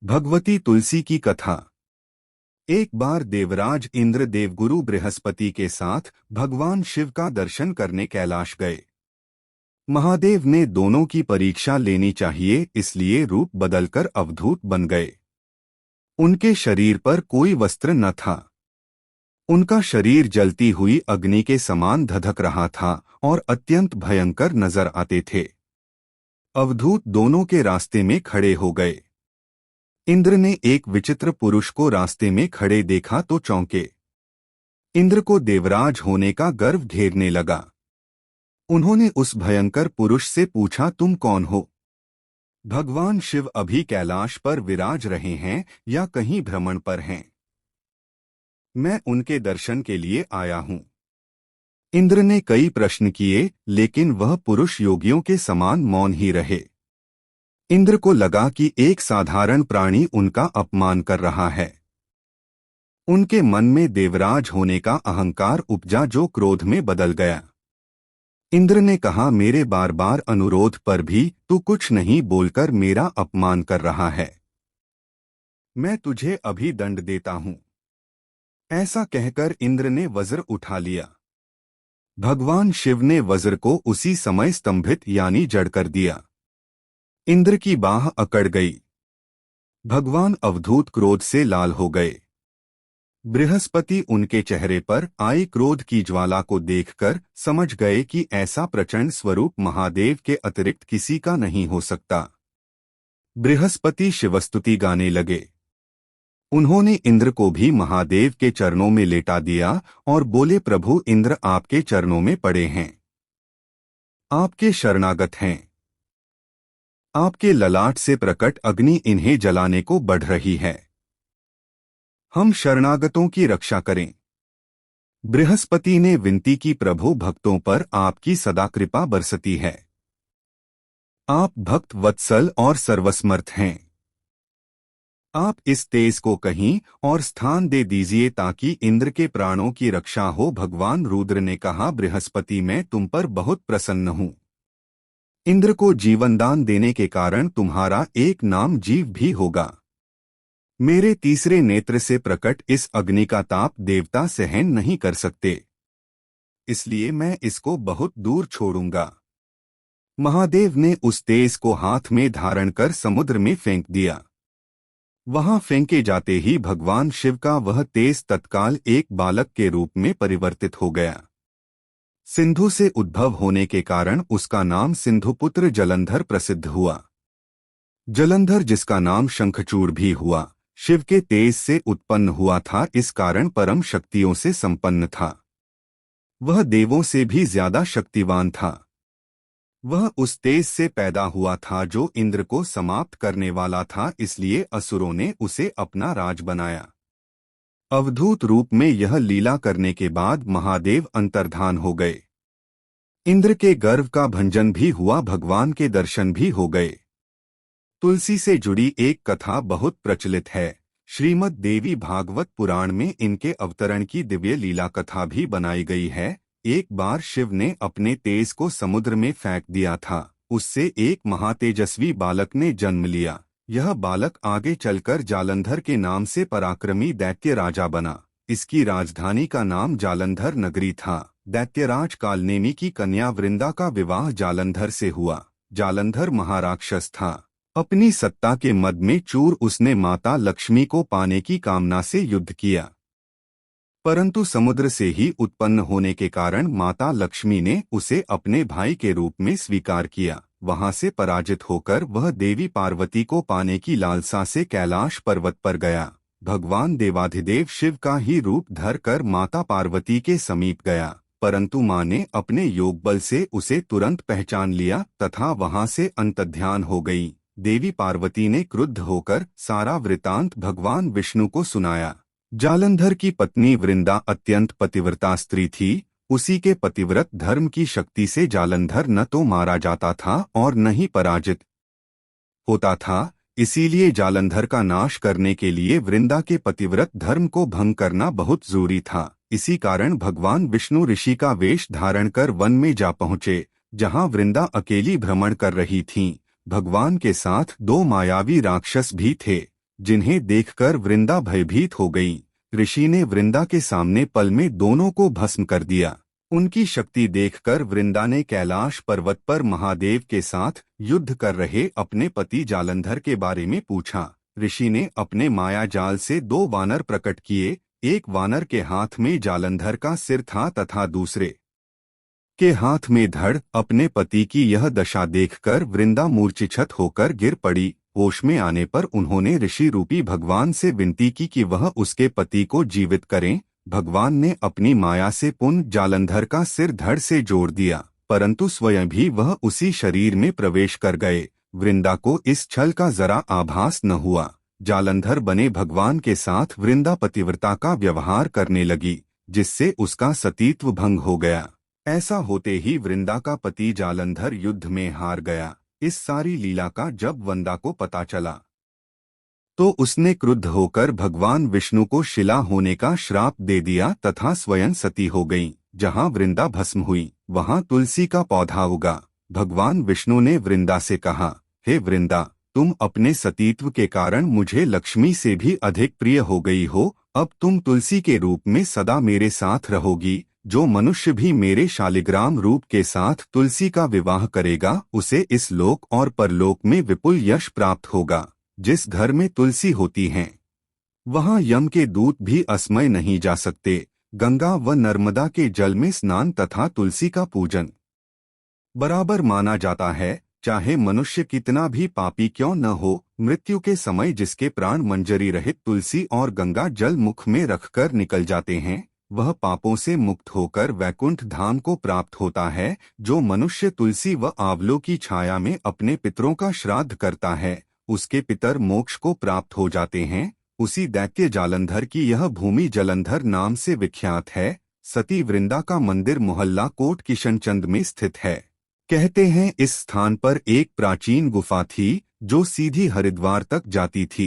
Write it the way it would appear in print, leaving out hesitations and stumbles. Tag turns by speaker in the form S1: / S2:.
S1: भगवती तुलसी की कथा। एक बार देवराज इंद्र देवगुरु बृहस्पति के साथ भगवान शिव का दर्शन करने कैलाश गए। महादेव ने दोनों की परीक्षा लेनी चाहिए, इसलिए रूप बदलकर अवधूत बन गए। उनके शरीर पर कोई वस्त्र न था। उनका शरीर जलती हुई अग्नि के समान धधक रहा था और अत्यंत भयंकर नजर आते थे। अवधूत दोनों के रास्ते में खड़े हो गए। इंद्र ने एक विचित्र पुरुष को रास्ते में खड़े देखा तो चौंके। इंद्र को देवराज होने का गर्व घेरने लगा। उन्होंने उस भयंकर पुरुष से पूछा, तुम कौन हो? भगवान शिव अभी कैलाश पर विराज रहे हैं या कहीं भ्रमण पर हैं? मैं उनके दर्शन के लिए आया हूं। इंद्र ने कई प्रश्न किए, लेकिन वह पुरुष योगियों के समान मौन ही रहे। इंद्र को लगा कि एक साधारण प्राणी उनका अपमान कर रहा है। उनके मन में देवराज होने का अहंकार उपजा, जो क्रोध में बदल गया। इंद्र ने कहा, मेरे बार बार अनुरोध पर भी तू कुछ नहीं बोलकर मेरा अपमान कर रहा है। मैं तुझे अभी दंड देता हूं। ऐसा कहकर इंद्र ने वज्र उठा लिया। भगवान शिव ने वज्र को उसी समय स्तंभित यानी जड़ कर दिया। इंद्र की बाह अकड़ गई। भगवान अवधूत क्रोध से लाल हो गए। बृहस्पति उनके चेहरे पर आई क्रोध की ज्वाला को देखकर समझ गए कि ऐसा प्रचंड स्वरूप महादेव के अतिरिक्त किसी का नहीं हो सकता। बृहस्पति शिवस्तुति गाने लगे। उन्होंने इंद्र को भी महादेव के चरणों में लेटा दिया और बोले, प्रभु इंद्र आपके चरणों में पड़े हैं, आपके शरणागत हैं। आपके ललाट से प्रकट अग्नि इन्हें जलाने को बढ़ रही है। हम शरणागतों की रक्षा करें। बृहस्पति ने विनती की, प्रभु भक्तों पर आपकी सदा कृपा बरसती है। आप भक्त वत्सल और सर्वसमर्थ हैं। आप इस तेज को कहीं और स्थान दे दीजिए ताकि इंद्र के प्राणों की रक्षा हो। भगवान रुद्र ने कहा, बृहस्पति मैं तुम पर बहुत प्रसन्न हूं। इंद्र को जीवनदान देने के कारण तुम्हारा एक नाम जीव भी होगा। मेरे तीसरे नेत्र से प्रकट इस अग्नि का ताप देवता सहन नहीं कर सकते, इसलिए मैं इसको बहुत दूर छोड़ूंगा। महादेव ने उस तेज को हाथ में धारण कर समुद्र में फेंक दिया। वहां फेंके जाते ही भगवान शिव का वह तेज तत्काल एक बालक के रूप में परिवर्तित हो गया। सिंधु से उद्भव होने के कारण उसका नाम सिंधुपुत्र जलंधर प्रसिद्ध हुआ। जलंधर जिसका नाम शंखचूड़ भी हुआ, शिव के तेज से उत्पन्न हुआ था, इस कारण परम शक्तियों से संपन्न था। वह देवों से भी ज्यादा शक्तिवान था। वह उस तेज से पैदा हुआ था जो इंद्र को समाप्त करने वाला था, इसलिए असुरों ने उसे अपना राज बनाया। अवधूत रूप में यह लीला करने के बाद महादेव अंतर्धान हो गए। इंद्र के गर्व का भंजन भी हुआ, भगवान के दर्शन भी हो गए। तुलसी से जुड़ी एक कथा बहुत प्रचलित है। श्रीमद् देवी भागवत पुराण में इनके अवतरण की दिव्य लीला कथा भी बनाई गई है। एक बार शिव ने अपने तेज को समुद्र में फेंक दिया था। उससे एक महातेजस्वी बालक ने जन्म लिया। यह बालक आगे चलकर जालंधर के नाम से पराक्रमी दैत्य राजा बना। इसकी राजधानी का नाम जालंधर नगरी था। दैत्यराज कालनेमी की कन्या वृंदा का विवाह जालंधर से हुआ। जालंधर महाराक्षस था। अपनी सत्ता के मद में चूर उसने माता लक्ष्मी को पाने की कामना से युद्ध किया, परंतु समुद्र से ही उत्पन्न होने के कारण माता लक्ष्मी ने उसे अपने भाई के रूप में स्वीकार किया। वहां से पराजित होकर वह देवी पार्वती को पाने की लालसा से कैलाश पर्वत पर गया। भगवान देवाधिदेव शिव का ही रूप धर कर माता पार्वती के समीप गया, परंतु मां ने अपने योग बल से उसे तुरंत पहचान लिया तथा वहां से अंतर्ध्यान हो गई। देवी पार्वती ने क्रुद्ध होकर सारा वृतांत भगवान विष्णु को सुनाया। जालंधर की पत्नी वृंदा अत्यंत पतिव्रता स्त्री थी। उसी के पतिव्रत धर्म की शक्ति से जालंधर न तो मारा जाता था और न ही पराजित होता था। इसीलिए जालंधर का नाश करने के लिए वृंदा के पतिव्रत धर्म को भंग करना बहुत जरूरी था। इसी कारण भगवान विष्णु ऋषि का वेश धारण कर वन में जा पहुँचे, जहाँ वृंदा अकेली भ्रमण कर रही थीं। भगवान के साथ दो मायावी राक्षस भी थे। जिन्हें देखकर वृंदा भयभीत हो गई। ऋषि ने वृंदा के सामने पल में दोनों को भस्म कर दिया। उनकी शक्ति देखकर वृंदा ने कैलाश पर्वत पर महादेव के साथ युद्ध कर रहे अपने पति जालंधर के बारे में पूछा। ऋषि ने अपने माया जाल से 2 वानर प्रकट किए। एक वानर के हाथ में जालंधर का सिर था तथा दूसरे के हाथ में धड़। अपने पति की यह दशा देखकर वृंदा मूर्छित होकर गिर पड़ी। होश में आने पर उन्होंने ऋषि रूपी भगवान से विनती की कि वह उसके पति को जीवित करें। भगवान ने अपनी माया से पुनः जालंधर का सिर धड़ से जोड़ दिया, परंतु स्वयं भी वह उसी शरीर में प्रवेश कर गए। वृंदा को इस छल का जरा आभास न हुआ। जालंधर बने भगवान के साथ वृंदा पतिव्रता का व्यवहार करने लगी, जिससे उसका सतीत्व भंग हो गया। ऐसा होते ही वृंदा का पति जालंधर युद्ध में हार गया। इस सारी लीला का जब वंदा को पता चला तो उसने क्रुद्ध होकर भगवान विष्णु को शिला होने का श्राप दे दिया तथा स्वयं सती हो गई। जहाँ वृंदा भस्म हुई वहाँ तुलसी का पौधा उगा। भगवान विष्णु ने वृंदा से कहा, हे वृंदा, तुम अपने सतीत्व के कारण मुझे लक्ष्मी से भी अधिक प्रिय हो गई हो। अब तुम तुलसी के रूप में सदा मेरे साथ रहोगी। जो मनुष्य भी मेरे शालिग्राम रूप के साथ तुलसी का विवाह करेगा उसे इस लोक और परलोक में विपुल यश प्राप्त होगा। जिस घर में तुलसी होती है वहाँ यम के दूत भी अस्मय नहीं जा सकते। गंगा व नर्मदा के जल में स्नान तथा तुलसी का पूजन बराबर माना जाता है। चाहे मनुष्य कितना भी पापी क्यों न हो, मृत्यु के समय जिसके प्राण मंजरी रहित तुलसी और गंगा जल मुख में रखकर निकल जाते हैं, वह पापों से मुक्त होकर वैकुंठ धाम को प्राप्त होता है। जो मनुष्य तुलसी व आंवलों की छाया में अपने पितरों का श्राद्ध करता है, उसके पितर मोक्ष को प्राप्त हो जाते हैं। उसी दैत्य जालंधर की यह भूमि जलंधर नाम से विख्यात है। सती वृंदा का मंदिर मोहल्ला कोट किशनचंद में स्थित है। कहते हैं इस स्थान पर एक प्राचीन गुफा थी जो सीधी हरिद्वार तक जाती थी।